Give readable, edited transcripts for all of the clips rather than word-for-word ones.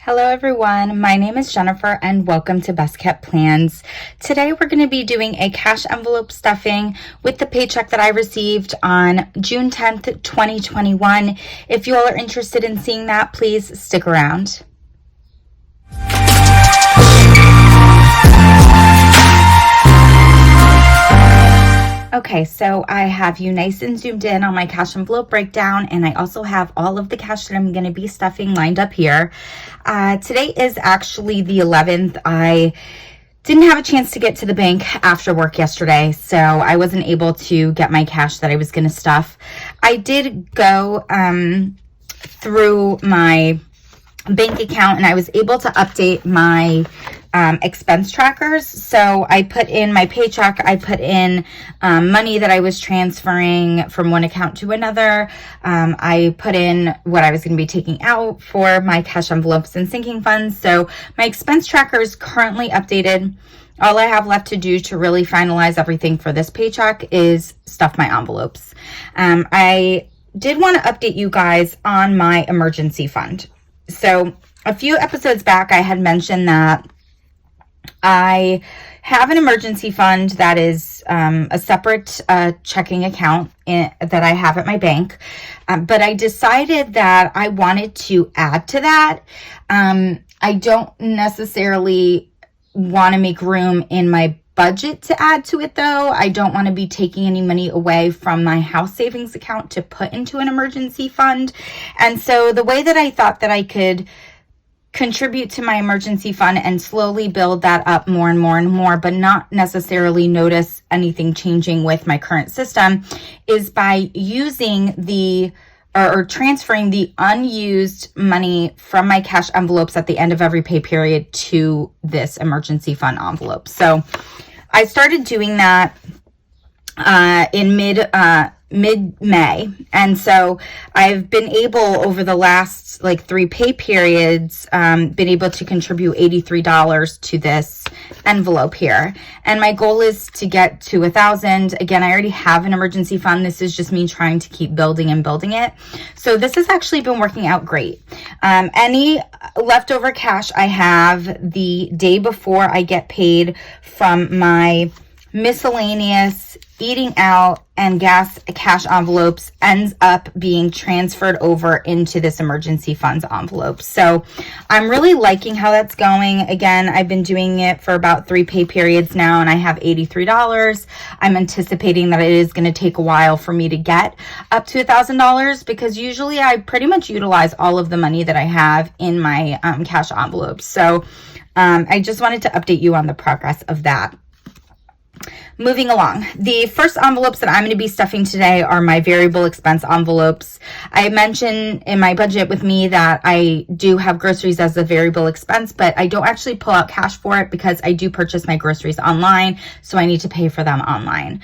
Hello everyone, my name is Jennifer and welcome to Best Kept Plans. Today we're going to be doing a cash envelope stuffing with the paycheck that I received on June 10th, 2021. If you all are interested in seeing that, please stick around. Okay, so I have you nice and zoomed in on my cash envelope breakdown, and I also have all of the cash that I'm going to be stuffing lined up here. Today is actually the 11th. I didn't have a chance to get to the bank after work yesterday, so I wasn't able to get my cash that I was going to stuff. I did go through my bank account and I was able to update my expense trackers. So I put in my paycheck, I put in money that I was transferring from one account to another. I put in what I was going to be taking out for my cash envelopes and sinking funds. So my expense tracker is currently updated. All I have left to do to really finalize everything for this paycheck is stuff my envelopes. I did want to update you guys on my emergency fund. So a few episodes back, I had mentioned that I have an emergency fund that is a separate checking account that I have at my bank. But I decided that I wanted to add to that. I don't necessarily want to make room in my budget to add to it though. I don't want to be taking any money away from my house savings account to put into an emergency fund. And so the way that I thought that I could contribute to my emergency fund and slowly build that up more and more and more, but not necessarily notice anything changing with my current system, is by using or transferring the unused money from my cash envelopes at the end of every pay period to this emergency fund envelope. So I started doing that in mid-May. And so I've been able, over the last 3 pay periods, been able to contribute $83 to this envelope here. And my goal is to get to 1,000. Again, I already have an emergency fund. This is just me trying to keep building and building it. So this has actually been working out great. Any leftover cash I have the day before I get paid from my miscellaneous eating out and gas cash envelopes ends up being transferred over into this emergency funds envelope. So I'm really liking how that's going. Again, I've been doing it for about 3 pay periods now and I have $83. I'm anticipating that it is going to take a while for me to get up to $1,000 because usually I pretty much utilize all of the money that I have in my cash envelopes. So I just wanted to update you on the progress of that. Moving along, the first envelopes that I'm going to be stuffing today are my variable expense envelopes. I mentioned in my budget with me that I do have groceries as a variable expense, but I don't actually pull out cash for it because I do purchase my groceries online, so I need to pay for them online.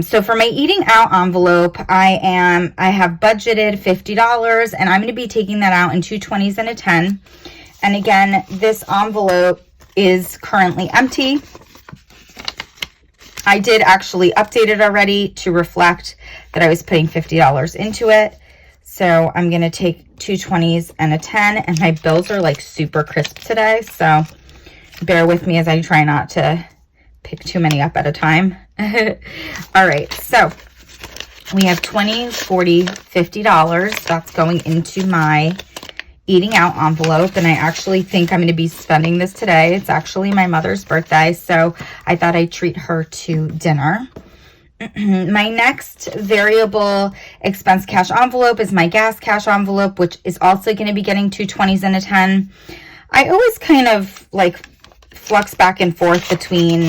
So for my eating out envelope, I have budgeted $50, and I'm going to be taking that out in 2 20s and a 10. And again, this envelope is currently empty. I did actually update it already to reflect that I was putting $50 into it. So I'm going to take 2 20s and a 10, and my bills are super crisp today. So bear with me as I try not to pick too many up at a time. All right. So we have $20, $40, $50. That's going into my eating out envelope, and I actually think I'm going to be spending this today. It's actually my mother's birthday, so I thought I'd treat her to dinner. My next variable expense cash envelope is my gas cash envelope, which is also going to be getting 2 20s and a 10. I always kind of flux back and forth between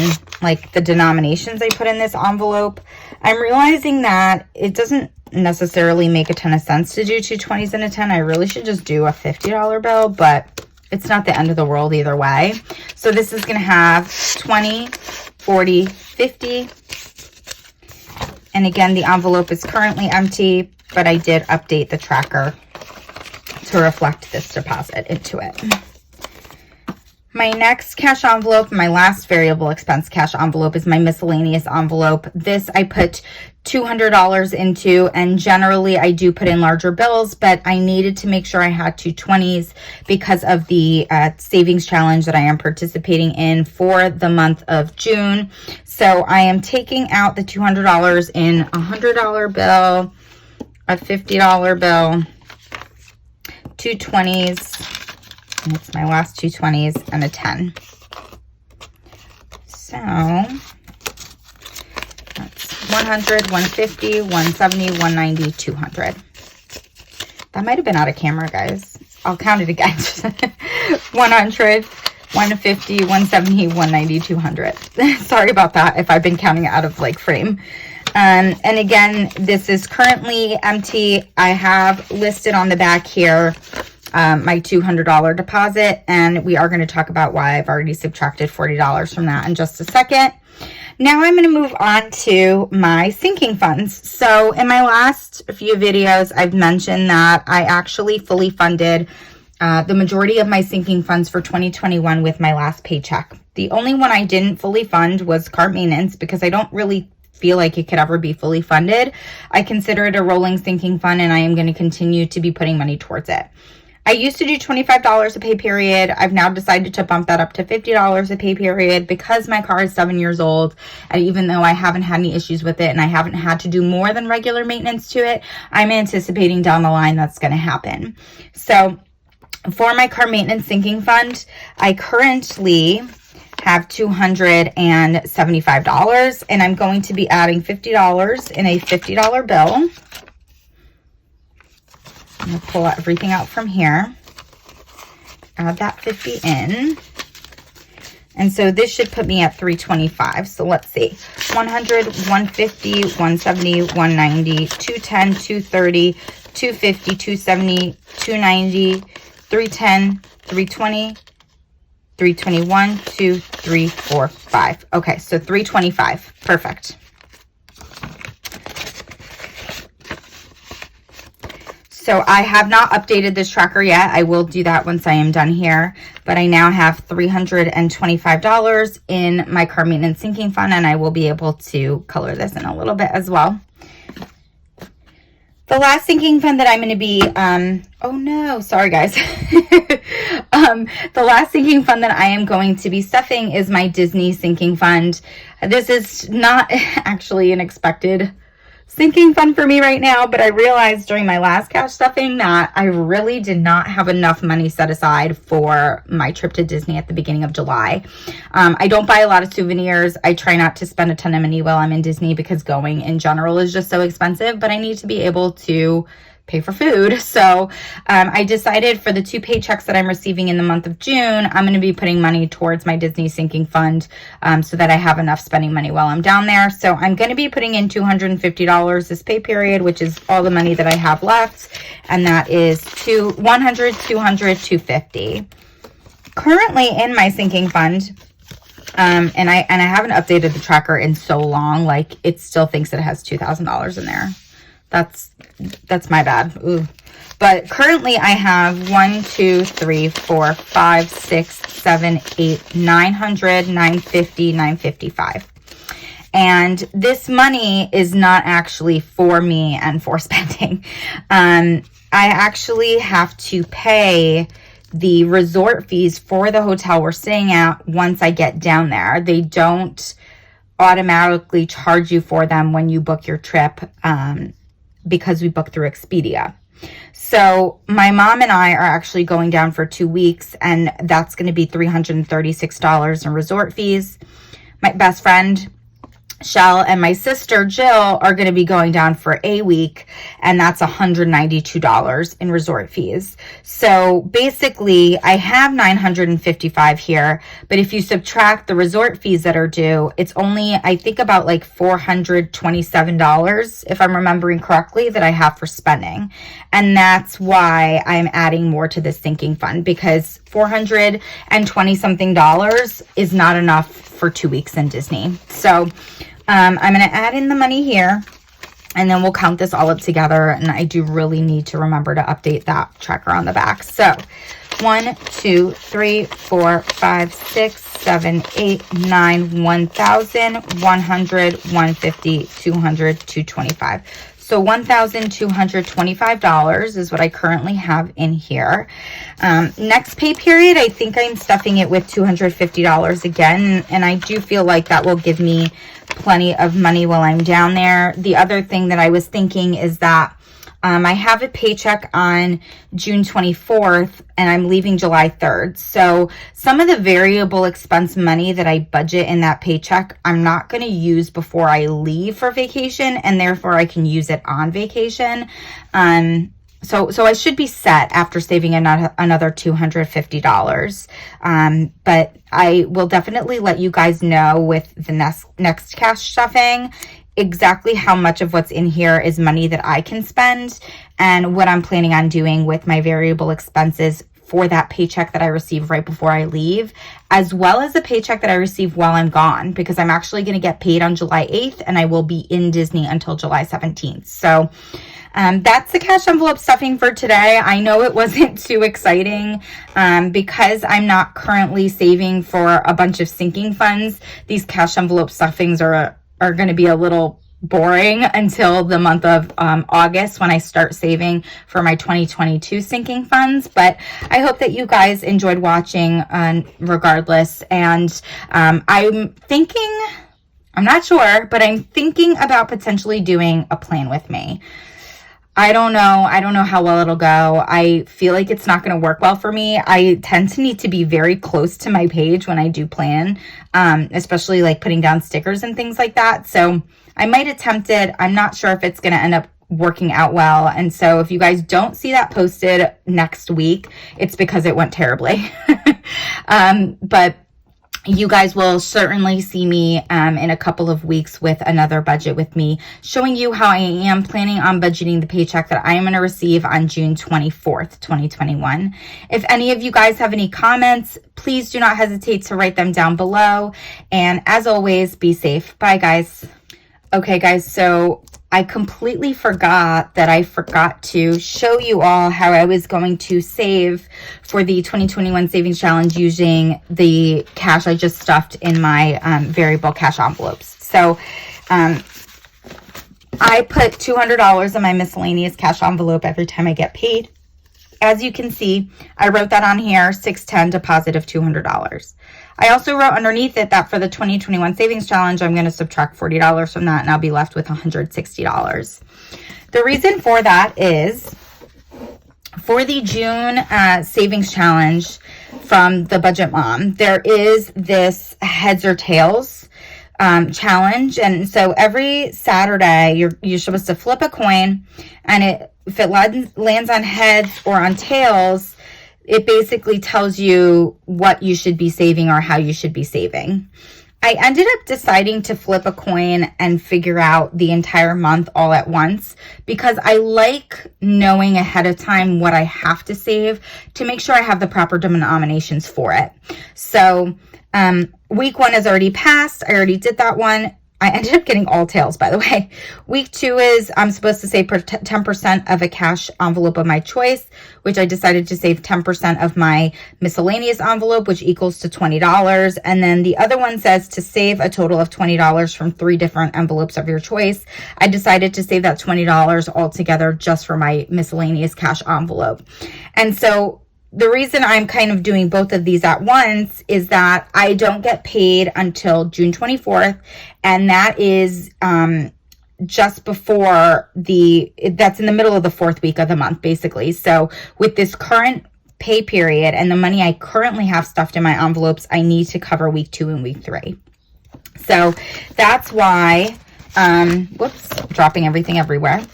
the denominations I put in this envelope. I'm realizing that it doesn't necessarily make a ton of sense to do 2 20s and a 10. I really should just do a $50 bill, but it's not the end of the world either way. So this is going to have 20, 40, 50. And again, the envelope is currently empty, but I did update the tracker to reflect this deposit into it. My next cash envelope, my last variable expense cash envelope, is my miscellaneous envelope. This I put $200 into, and generally I do put in larger bills, but I needed to make sure I had 220s because of the savings challenge that I am participating in for the month of June. So I am taking out the $200 in a $100 bill, a $50 bill, 220s, and it's my last 220s, and a 10. So that's 100, 150, 170, 190, 200. That might have been out of camera, guys. I'll count it again. 100, 150, 170, 190, 200. Sorry about that if I've been counting it out of like frame. And again, this is currently empty. I have listed on the back here my $200 deposit, and we are going to talk about why I've already subtracted $40 from that in just a second. Now I'm going to move on to my sinking funds. So in my last few videos, I've mentioned that I actually fully funded the majority of my sinking funds for 2021 with my last paycheck. The only one I didn't fully fund was car maintenance, because I don't really feel like it could ever be fully funded. I consider it a rolling sinking fund, and I am going to continue to be putting money towards it. I used to do $25 a pay period. I've now decided to bump that up to $50 a pay period because my car is 7 years old. And even though I haven't had any issues with it and I haven't had to do more than regular maintenance to it, I'm anticipating down the line that's going to happen. So for my car maintenance sinking fund, I currently have $275, and I'm going to be adding $50 in a $50 bill. I'm going to pull everything out from here, add that 50 in, and so this should put me at 325. So let's see, 100, 150, 170, 190, 210, 230, 250, 270, 290, 310, 320, 321, 2, 3, 4, 5. Okay, so 325. Perfect. So I have not updated this tracker yet. I will do that once I am done here. But I now have $325 in my car maintenance sinking fund, and I will be able to color this in a little bit as well. The last sinking fund that I'm going to be, oh no, sorry guys. The last sinking fund that I am going to be stuffing is my Disney sinking fund. This is not actually an expected sinking fund for me right now, but I realized during my last cash stuffing that I really did not have enough money set aside for my trip to Disney at the beginning of July. I don't buy a lot of souvenirs. I try not to spend a ton of money while I'm in Disney because going in general is just so expensive, but I need to be able to pay for food. So I decided for the 2 paychecks that I'm receiving in the month of June, I'm going to be putting money towards my Disney sinking fund so that I have enough spending money while I'm down there. So I'm going to be putting in $250 this pay period, which is all the money that I have left. And that is 100, 200, 250. Currently in my sinking fund, and I haven't updated the tracker in so long, like it still thinks it has $2,000 in there. That's my bad. Ooh. But currently I have 1, 2, 3, 4, 5, 6, 7, 8, 900, 950, 955. And this money is not actually for me and for spending. I actually have to pay the resort fees for the hotel we're staying at once I get down there. They don't automatically charge you for them when you book your trip, because we booked through Expedia. So my mom and I are actually going down for 2 weeks, and that's going to be $336 in resort fees. My best friend Shell and my sister Jill are going to be going down for a week, and that's $192 in resort fees. So basically I have $955 here, but if you subtract the resort fees that are due, it's only, I think, about like $427, if I'm remembering correctly, that I have for spending. And that's why I'm adding more to this sinking fund, because $420 something is not enough for 2 weeks in Disney. So I'm going to add in the money here, and then we'll count this all up together. And I do really need to remember to update that tracker on the back. So 1, 2, 3, 4, 5, 6, 7, 8, 9, 1,000, 100, 150, 200, 225. So $1,225 is what I currently have in here. Next pay period, I think I'm stuffing it with $250 again. And I do feel like that will give me plenty of money while I'm down there. The other thing that I was thinking is that I have a paycheck on June 24th and I'm leaving July 3rd. So some of the variable expense money that I budget in that paycheck, I'm not going to use before I leave for vacation, and therefore I can use it on vacation. So I should be set after saving another $250. But I will definitely let you guys know with the next cash stuffing exactly how much of what's in here is money that I can spend and what I'm planning on doing with my variable expenses for that paycheck that I receive right before I leave, as well as the paycheck that I receive while I'm gone, because I'm actually going to get paid on July 8th and I will be in Disney until July 17th. So that's the cash envelope stuffing for today. I know it wasn't too exciting because I'm not currently saving for a bunch of sinking funds. These cash envelope stuffings are going to be a little boring until the month of August, when I start saving for my 2022 sinking funds. But I hope that you guys enjoyed watching regardless. And I'm not sure, but I'm thinking about potentially doing a plan with me. I don't know how well it'll go. I feel like it's not going to work well for me. I tend to need to be very close to my page when I do plan, especially like putting down stickers and things like that. So I might attempt it. I'm not sure if it's going to end up working out well. And so if you guys don't see that posted next week, it's because it went terribly. But you guys will certainly see me in a couple of weeks with another budget with me, showing you how I am planning on budgeting the paycheck that I am going to receive on June 24th, 2021. If any of you guys have any comments, please do not hesitate to write them down below. And as always, be safe. Bye, guys. Okay, guys, so I completely forgot to show you all how I was going to save for the 2021 Savings Challenge using the cash I just stuffed in my variable cash envelopes. So I put $200 in my miscellaneous cash envelope every time I get paid. As you can see, I wrote that on here, 610 deposit of $200. I also wrote underneath it that for the 2021 Savings Challenge, I'm going to subtract $40 from that, and I'll be left with $160. The reason for that is for the June Savings Challenge from the Budget Mom, there is this heads or tails challenge. And so every Saturday, you're supposed to flip a coin, and if it lands on heads or on tails, it basically tells you what you should be saving or how you should be saving. I ended up deciding to flip a coin and figure out the entire month all at once because I like knowing ahead of time what I have to save to make sure I have the proper denominations for it. So week 1 has already passed. I already did that one. I ended up getting all tails, by the way. Week 2 is I'm supposed to save 10% of a cash envelope of my choice, which I decided to save 10% of my miscellaneous envelope, which equals to $20. And then the other one says to save a total of $20 from 3 different envelopes of your choice. I decided to save that $20 altogether just for my miscellaneous cash envelope. And so the reason I'm kind of doing both of these at once is that I don't get paid until June 24th. And that is just before that's in the middle of the 4th week of the month, basically. So with this current pay period and the money I currently have stuffed in my envelopes, I need to cover week 2 and week 3. So that's why, whoops, dropping everything everywhere.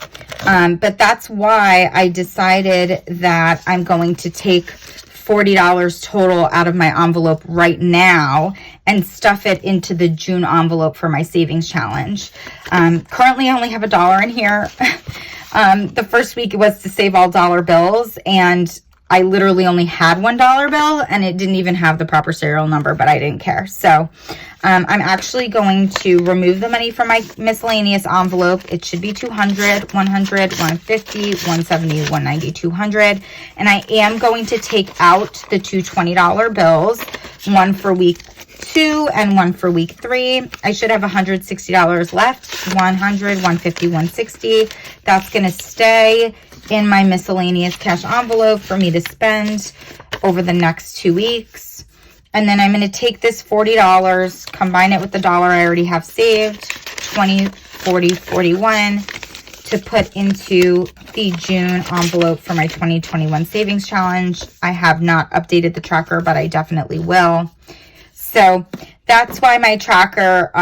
But that's why I decided that I'm going to take $40 total out of my envelope right now and stuff it into the June envelope for my savings challenge. Currently, I only have $1 in here. The first week was to save all dollar bills, and I literally only had $1 bill and it didn't even have the proper serial number, but I didn't care. So I'm actually going to remove the money from my miscellaneous envelope. It should be 200, 100, 150, 170, 190, 200. And I am going to take out the two $20 bills, one for week 2 and one for week 3. I should have $160 left, 100, 150, 160. That's going to stay in my miscellaneous cash envelope for me to spend over the next 2 weeks. And then I'm going to take this $40, combine it with the dollar I already have saved, 20, 40, 41, to put into the June envelope for my 2021 savings challenge. I have not updated the tracker, but I definitely will. So that's why my tracker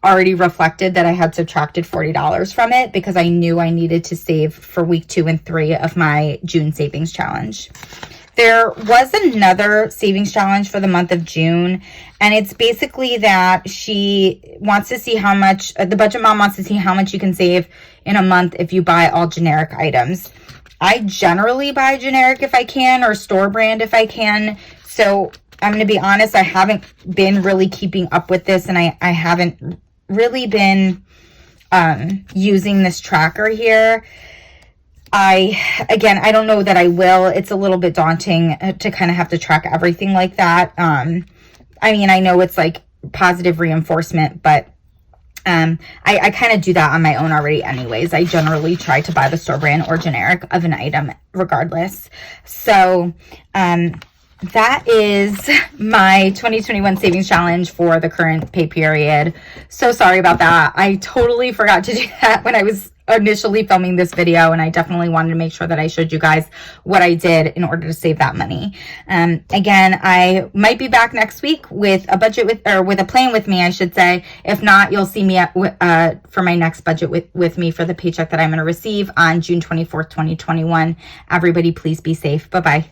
already reflected that I had subtracted $40 from it, because I knew I needed to save for week 2 and 3 of my June savings challenge. There was another savings challenge for the month of June, and it's basically that she wants to see how much, the budget mom wants to see how much you can save in a month if you buy all generic items. I generally buy generic if I can, or store brand if I can. So I'm going to be honest, I haven't been really keeping up with this, and I haven't really been using this tracker here. Again, I don't know that I will. It's a little bit daunting to kind of have to track everything like that. I mean, I know it's like positive reinforcement, but I kind of do that on my own already anyways. I generally try to buy the store brand or generic of an item regardless. So, that is my 2021 savings challenge for the current pay period. So sorry about that. I totally forgot to do that when I was initially filming this video, and I definitely wanted to make sure that I showed you guys what I did in order to save that money. Again, I might be back next week with a budget with a plan with me, I should say. If not, you'll see me for my next budget with me for the paycheck that I'm going to receive on June 24th, 2021. Everybody, please be safe. Bye-bye.